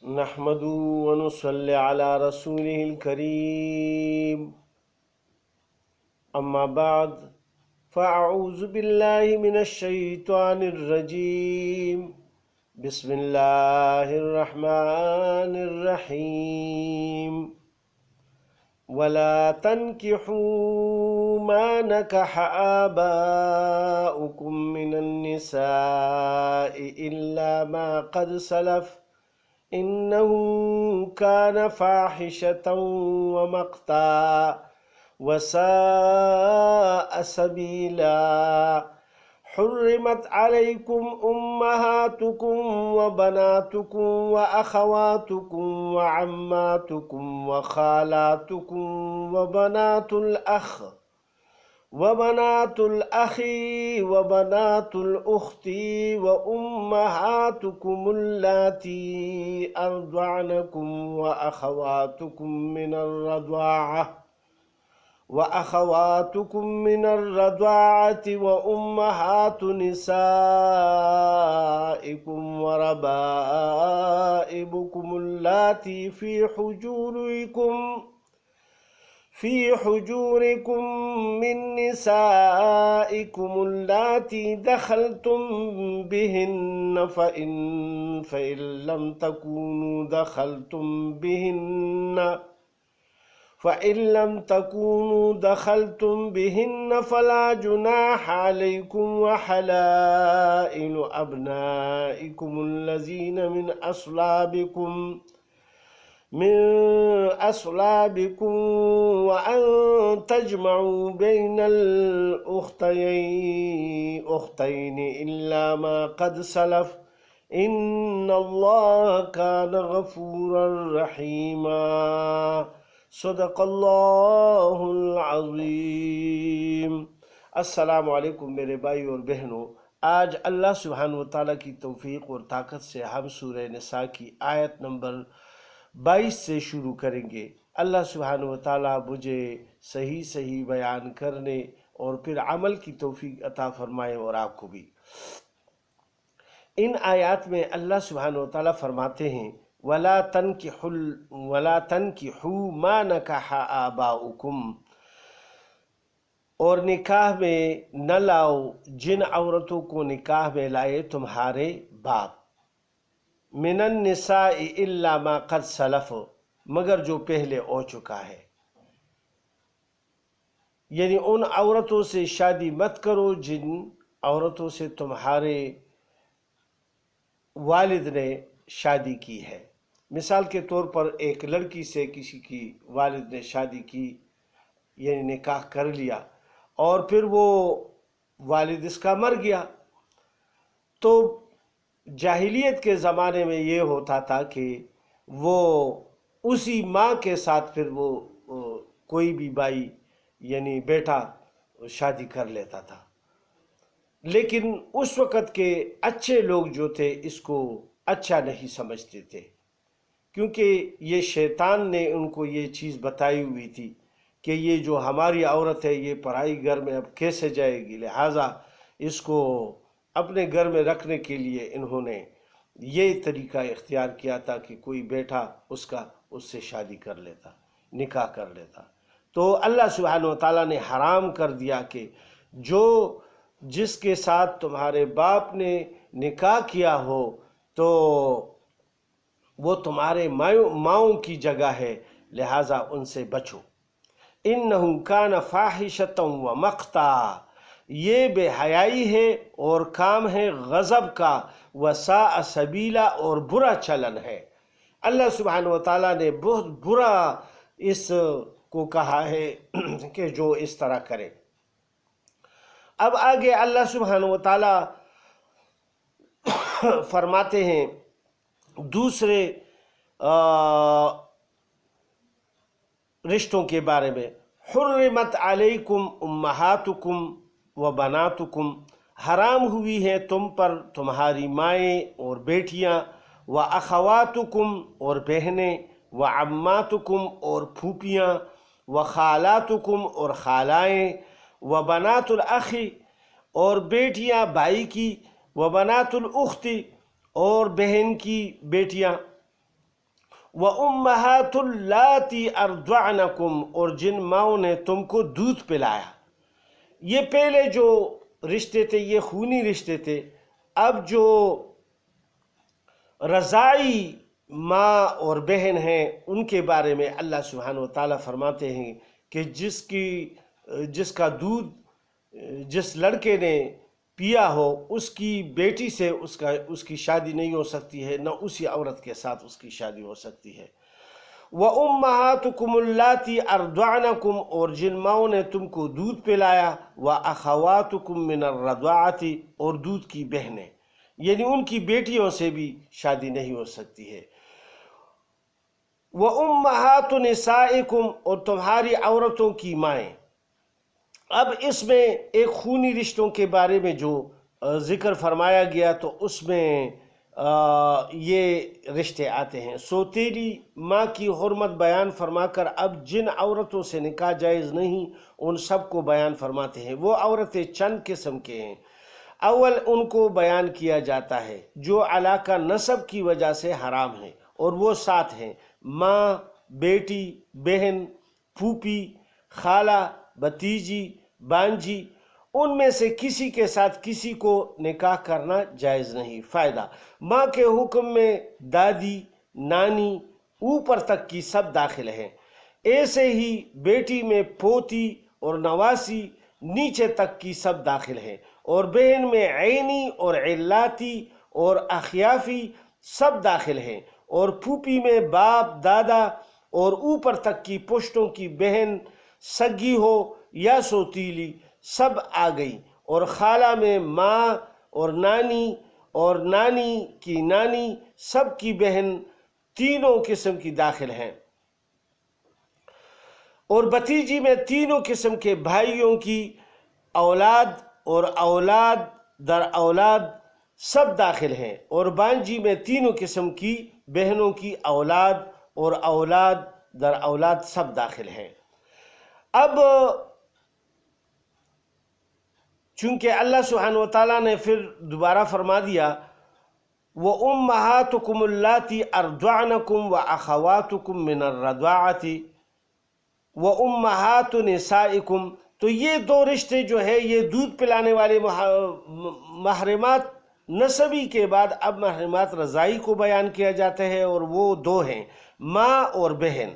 نحمده ونصلي على رسوله الكريم أما بعد فأعوذ بالله من الشيطان الرجيم بسم الله الرحمن الرحيم ولا تنكحوا ما نكح آباؤكم من النساء إلا ما قد سلف إنه كان فاحشة ومقتا وساء سبيلا حرمت عليكم أمهاتكم وبناتكم وأخواتكم وعماتكم وخالاتكم وبنات الأخ وبنات الأخت وأمهاتكم اللاتي أرضعنكم وأخواتكم من الرضاعة وأمهات نسائكم وربائبكم اللاتي في حجوركم من نسائكم اللاتي دخلتم بهن فإن لم تكونوا دخلتم بهن فلا جناح عليكم وحلائل أبنائكم الذين من أصلابكم وأن تجمعوا بين الأختين إلا ما قد سلف إن الله كان غفورا رحيما صدق اللہ العظیم۔ السلام علیکم میرے بھائی اور بہنوں، آج اللہ سبحانہ وتعالیٰ کی توفیق اور طاقت سے ہم سورہ نساء کی آیت نمبر 22 سے شروع کریں گے۔ اللہ سبحانہ وتعالیٰ مجھے صحیح بیان کرنے اور پھر عمل کی توفیق عطا فرمائے اور آپ کو بھی۔ ان آیات میں اللہ سبحانہ وتعالیٰ فرماتے ہیں وَلَا تَنْكِحُوا مَا نَكَحَ آبَاؤُكُمْ، اور نکاح میں نہ لاؤ جن عورتوں کو نکاح میں لائے تمہارے باپ، مِنَ النِّسَاءِ إِلَّا مَا قَدْ سَلَفَ، مگر جو پہلے ہو چکا ہے، یعنی ان عورتوں سے شادی مت کرو جن عورتوں سے تمہارے والد نے شادی کی ہے۔ مثال کے طور پر ایک لڑکی سے کسی کی والد نے شادی کی، یعنی نکاح کر لیا، اور پھر وہ والد اس کا مر گیا، تو جاہلیت کے زمانے میں یہ ہوتا تھا کہ وہ اسی ماں کے ساتھ پھر وہ کوئی بھی بھائی یعنی بیٹا شادی کر لیتا تھا، لیکن اس وقت کے اچھے لوگ جو تھے اس کو اچھا نہیں سمجھتے تھے، کیونکہ یہ شیطان نے ان کو یہ چیز بتائی ہوئی تھی کہ یہ جو ہماری عورت ہے یہ پرائی گھر میں اب کیسے جائے گی، لہٰذا اس کو اپنے گھر میں رکھنے کے لیے انہوں نے یہ طریقہ اختیار کیا تھا کہ کوئی بیٹا اس سے شادی کر لیتا، نکاح کر لیتا۔ تو اللہ سبحانہ وتعالیٰ نے حرام کر دیا کہ جس کے ساتھ تمہارے باپ نے نکاح کیا ہو تو وہ تمہارے ماؤں کی جگہ ہے، لہٰذا ان سے بچو۔ اِنَّهُ كَانَ فَاحِشَةً وَمَقْتًا، یہ بے حیائی ہے اور کام ہے غضب کا، وَسَاءَ سَبِيلًا، اور برا چلن ہے۔ اللہ سبحانہ وتعالیٰ نے بہت برا اس کو کہا ہے کہ جو اس طرح کرے۔ اب آگے اللہ سبحانہ وتعالیٰ فرماتے ہیں دوسرے رشتوں کے بارے میں، حرمت علیکم امہاتکم و بناتکم، حرام ہوئی ہیں تم پر تمہاری مائیں اور بیٹیاں، و اخواتکم اور بہنیں، و عماتکم اور پھوپھیاں، و خالاتکم اور خالائیں، و بنات الاخ اور بیٹیاں بھائی کی، و بنات الاخت اور بہن کی بیٹیاں، وَأُمَّهَاتُ اللَّاتِي أَرْضَعْنَكُمْ، اور جن ماؤں نے تم کو دودھ پلایا۔ یہ پہلے جو رشتے تھے یہ خونی رشتے تھے، اب جو رضاعی ماں اور بہن ہیں ان کے بارے میں اللہ سبحانہ وتعالیٰ فرماتے ہیں کہ جس کا دودھ جس لڑکے نے پیا ہو اس کی بیٹی سے اس کی شادی نہیں ہو سکتی ہے، نہ اسی عورت کے ساتھ اس کی شادی ہو سکتی ہے۔ وَأُمَّهَاتُكُمُ اللَّاتِي أَرْضَعْنَكُمْ، اور جن ماؤں نے تم کو دودھ پلایا، وَأَخَوَاتُكُم مِّنَ الرَّضَاعَةِ، اور دودھ کی بہنیں، یعنی ان کی بیٹیوں سے بھی شادی نہیں ہو سکتی ہے۔ وَأُمَّهَاتُ نِسَائِكُمْ، اور تمہاری عورتوں کی مائیں۔ اب اس میں ایک خونی رشتوں کے بارے میں جو ذکر فرمایا گیا تو اس میں یہ رشتے آتے ہیں۔ سوتیلی ماں کی حرمت بیان فرما کر اب جن عورتوں سے نکاح جائز نہیں ان سب کو بیان فرماتے ہیں۔ وہ عورتیں چند قسم کے ہیں۔ اول ان کو بیان کیا جاتا ہے جو علاقہ نسب کی وجہ سے حرام ہیں، اور وہ 7 ہیں: ماں، بیٹی، بہن، پھوپھی، خالہ، بھتیجی، بانجی۔ ان میں سے کسی کے ساتھ کسی کو نکاح کرنا جائز نہیں۔ فائدہ: ماں کے حکم میں دادی، نانی، اوپر تک کی سب داخل ہیں۔ ایسے ہی بیٹی میں پوتی اور نواسی، نیچے تک کی سب داخل ہیں۔ اور بہن میں عینی اور علاتی اور اخیافی سب داخل ہیں۔ اور پھوپھی میں باپ، دادا اور اوپر تک کی پشتوں کی بہن، سگی ہو یا سوتیلی، سب آ گئی۔ اور خالہ میں ماں اور نانی کی نانی، سب کی بہن، تینوں قسم کی داخل ہیں۔ اور بھتیجی میں تینوں قسم کے بھائیوں کی اولاد اور اولاد در اولاد سب داخل ہیں۔ اور بانجی میں تینوں قسم کی بہنوں کی اولاد اور اولاد در اولاد سب داخل ہیں۔ اب چونکہ اللہ سبحانہ وتعالیٰ نے پھر دوبارہ فرما دیا وَأُمَّهَاتُكُمُ اللَّاتِي أَرْضَعْنَكُمْ وَأَخَوَاتُكُم مِّنَ الرَّضَاعَةِ وَأُمَّهَاتُ نِسَائِكُمْ، تو یہ 2 رشتے جو ہے یہ دودھ پلانے والے محرمات نسبی کے بعد اب محرمات رضائی کو بیان کیا جاتا ہے، اور وہ 2 ہیں: ماں اور بہن۔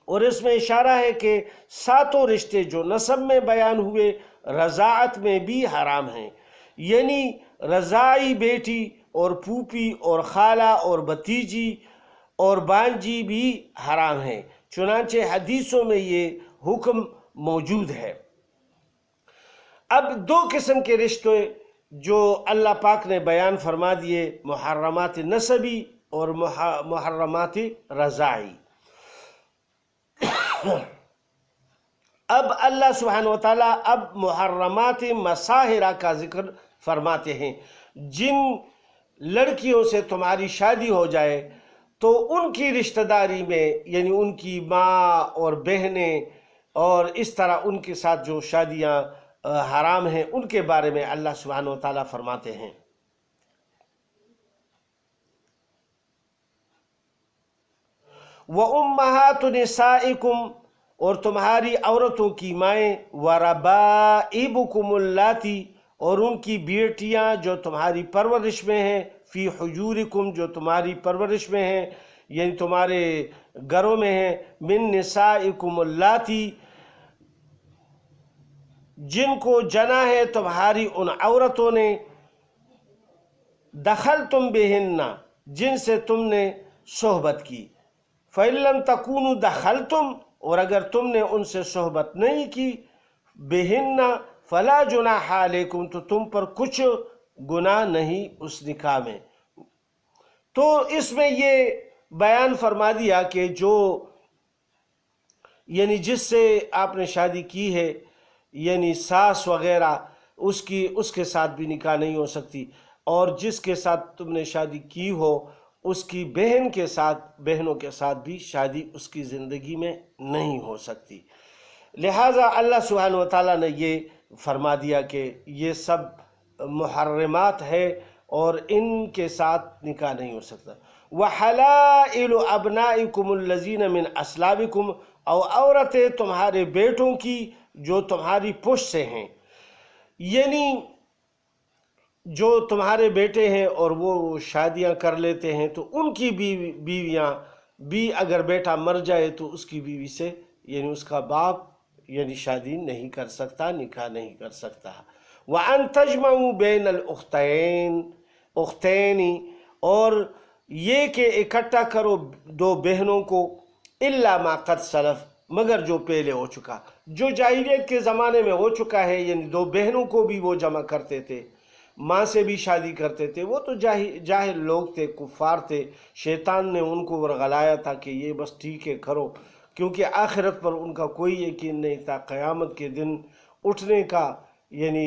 اور اس میں اشارہ ہے کہ 7 رشتے جو نسب میں بیان ہوئے رضاعت میں بھی حرام ہیں، یعنی رضائی بیٹی اور پھوپھی اور خالہ اور بھتیجی اور بانجی بھی حرام ہیں، چنانچہ حدیثوں میں یہ حکم موجود ہے۔ اب 2 قسم کے رشتے جو اللہ پاک نے بیان فرما دیے، محرمات نسبی اور محرمات رضاعی۔ اب اللہ سبحانہ وتعالیٰ اب محرمات مساہرہ کا ذکر فرماتے ہیں۔ جن لڑکیوں سے تمہاری شادی ہو جائے تو ان کی رشتہ داری میں، یعنی ان کی ماں اور بہنیں اور اس طرح ان کے ساتھ جو شادیاں حرام ہیں ان کے بارے میں اللہ سبحانہ وتعالیٰ فرماتے ہیں وَأُمَّهَاتُ نِسَائِكُمْ، اور تمہاری عورتوں کی مائیں، وَرَبَائِبُكُمُ اللَّاتِي، اور ان کی بیٹیاں جو تمہاری پرورش میں ہیں، فی حجورکم، جو تمہاری پرورش میں ہیں یعنی تمہارے گھروں میں ہیں، من نسائکم اللاتی، جن کو جنا ہے تمہاری ان عورتوں نے، دخلتم بہن، جن سے تم نے صحبت کی، فَإِن لَّمْ تَكُونُوا دَخَلْتُمْ، اور اگر تم نے ان سے صحبت نہیں کی، بہن فَلَا جُنَاحَ عَلَيْكُمْ، تو تم پر کچھ گناہ نہیں اس نکاح میں۔ تو اس میں یہ بیان فرما دیا کہ جو یعنی جس سے آپ نے شادی کی ہے، یعنی ساس وغیرہ، اس کے ساتھ بھی نکاح نہیں ہو سکتی، اور جس کے ساتھ تم نے شادی کی ہو اس کی بہنوں کے ساتھ بھی شادی اس کی زندگی میں نہیں ہو سکتی۔ لہٰذا اللہ سبحانہ وتعالیٰ نے یہ فرما دیا کہ یہ سب محرمات ہے اور ان کے ساتھ نکاح نہیں ہو سکتا۔ وحلائل ابنائکم الذین من اصلابکم، اور عورتیں تمہارے بیٹوں کی جو تمہاری پشت سے ہیں، یعنی جو تمہارے بیٹے ہیں اور وہ شادیاں کر لیتے ہیں تو ان کی بیویاں بھی، اگر بیٹا مر جائے تو اس کی بیوی سے یعنی اس کا باپ یعنی شادی نہیں کر سکتا، نکاح نہیں کر سکتا۔ وَأَن تَجْمَعُوا بَيْنَ الْأُخْتَيْنِ، اور یہ کہ اکٹھا کرو دو بہنوں کو، إِلَّا مَا قَدْ سَلَفَ، مگر جو پہلے ہو چکا، جو جاہلیت کے زمانے میں ہو چکا ہے، یعنی دو بہنوں کو بھی وہ جمع کرتے تھے، ماں سے بھی شادی کرتے تھے، وہ تو جاہل لوگ تھے، کفار تھے، شیطان نے ان کو ورغلایا تھا کہ یہ بس ٹھیک ہے کرو، کیونکہ آخرت پر ان کا کوئی یقین نہیں تھا، قیامت کے دن اٹھنے کا، یعنی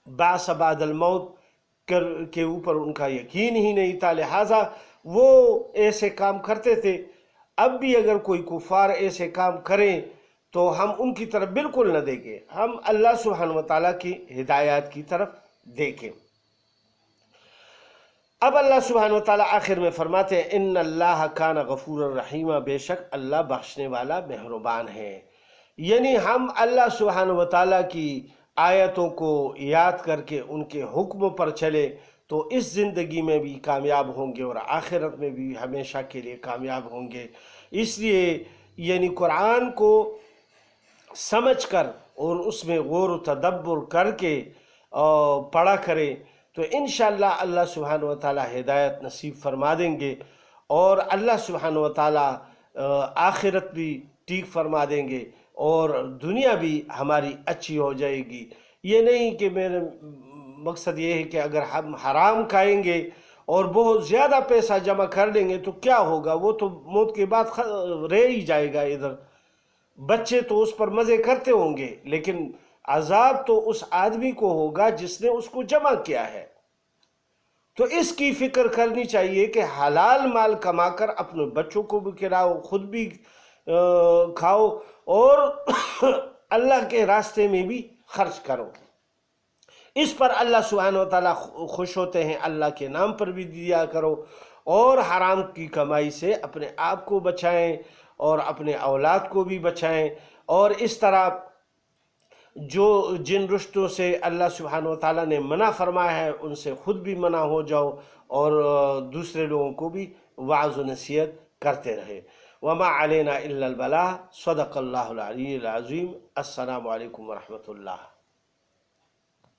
بعث بعد الموت کے اوپر ان کا یقین ہی نہیں تھا، لہٰذا وہ ایسے کام کرتے تھے۔ اب بھی اگر کوئی کفار ایسے کام کریں تو ہم ان کی طرف بالکل نہ دیکھیں، ہم اللہ سبحانہ وتعالیٰ کی ہدایات کی طرف دیکھیں۔ اب اللہ سبحانہ وتعالیٰ آخر میں فرماتے ہیں ان اللہ کان غفور الرحیم، بے شک اللہ بخشنے والا مہربان ہے۔ یعنی ہم اللہ سبحانہ وتعالیٰ کی آیتوں کو یاد کر کے ان کے حکم پر چلے تو اس زندگی میں بھی کامیاب ہوں گے اور آخرت میں بھی ہمیشہ کے لیے کامیاب ہوں گے۔ اس لیے یعنی قرآن کو سمجھ کر اور اس میں غور و تدبر کر کے پڑھا کرے تو انشاءاللہ اللہ سبحانہ وتعالیٰ ہدایت نصیب فرما دیں گے، اور اللہ سبحانہ وتعالیٰ آخرت بھی ٹھیک فرما دیں گے اور دنیا بھی ہماری اچھی ہو جائے گی۔ یہ نہیں کہ میرے مقصد یہ ہے کہ اگر ہم حرام کھائیں گے اور بہت زیادہ پیسہ جمع کر لیں گے تو کیا ہوگا، وہ تو موت کے بعد رہ ہی جائے گا ادھر، بچے تو اس پر مزے کرتے ہوں گے لیکن عذاب تو اس آدمی کو ہوگا جس نے اس کو جمع کیا ہے۔ تو اس کی فکر کرنی چاہیے کہ حلال مال کما کر اپنے بچوں کو بھی کھلاؤ، خود بھی کھاؤ اور اللہ کے راستے میں بھی خرچ کرو۔ اس پر اللہ سبحانہ وتعالیٰ خوش ہوتے ہیں، اللہ کے نام پر بھی دیا کرو، اور حرام کی کمائی سے اپنے آپ کو بچائیں اور اپنے اولاد کو بھی بچائیں، اور اس طرح جن رشتوں سے اللہ سبحانہ وتعالیٰ نے منع فرمایا ہے ان سے خود بھی منع ہو جاؤ اور دوسرے لوگوں کو بھی وعظ و نصیحت کرتے رہے۔ وما علینا الا البلاغ، صدق اللہ العلی العظیم۔ السلام علیکم ورحمۃ اللہ۔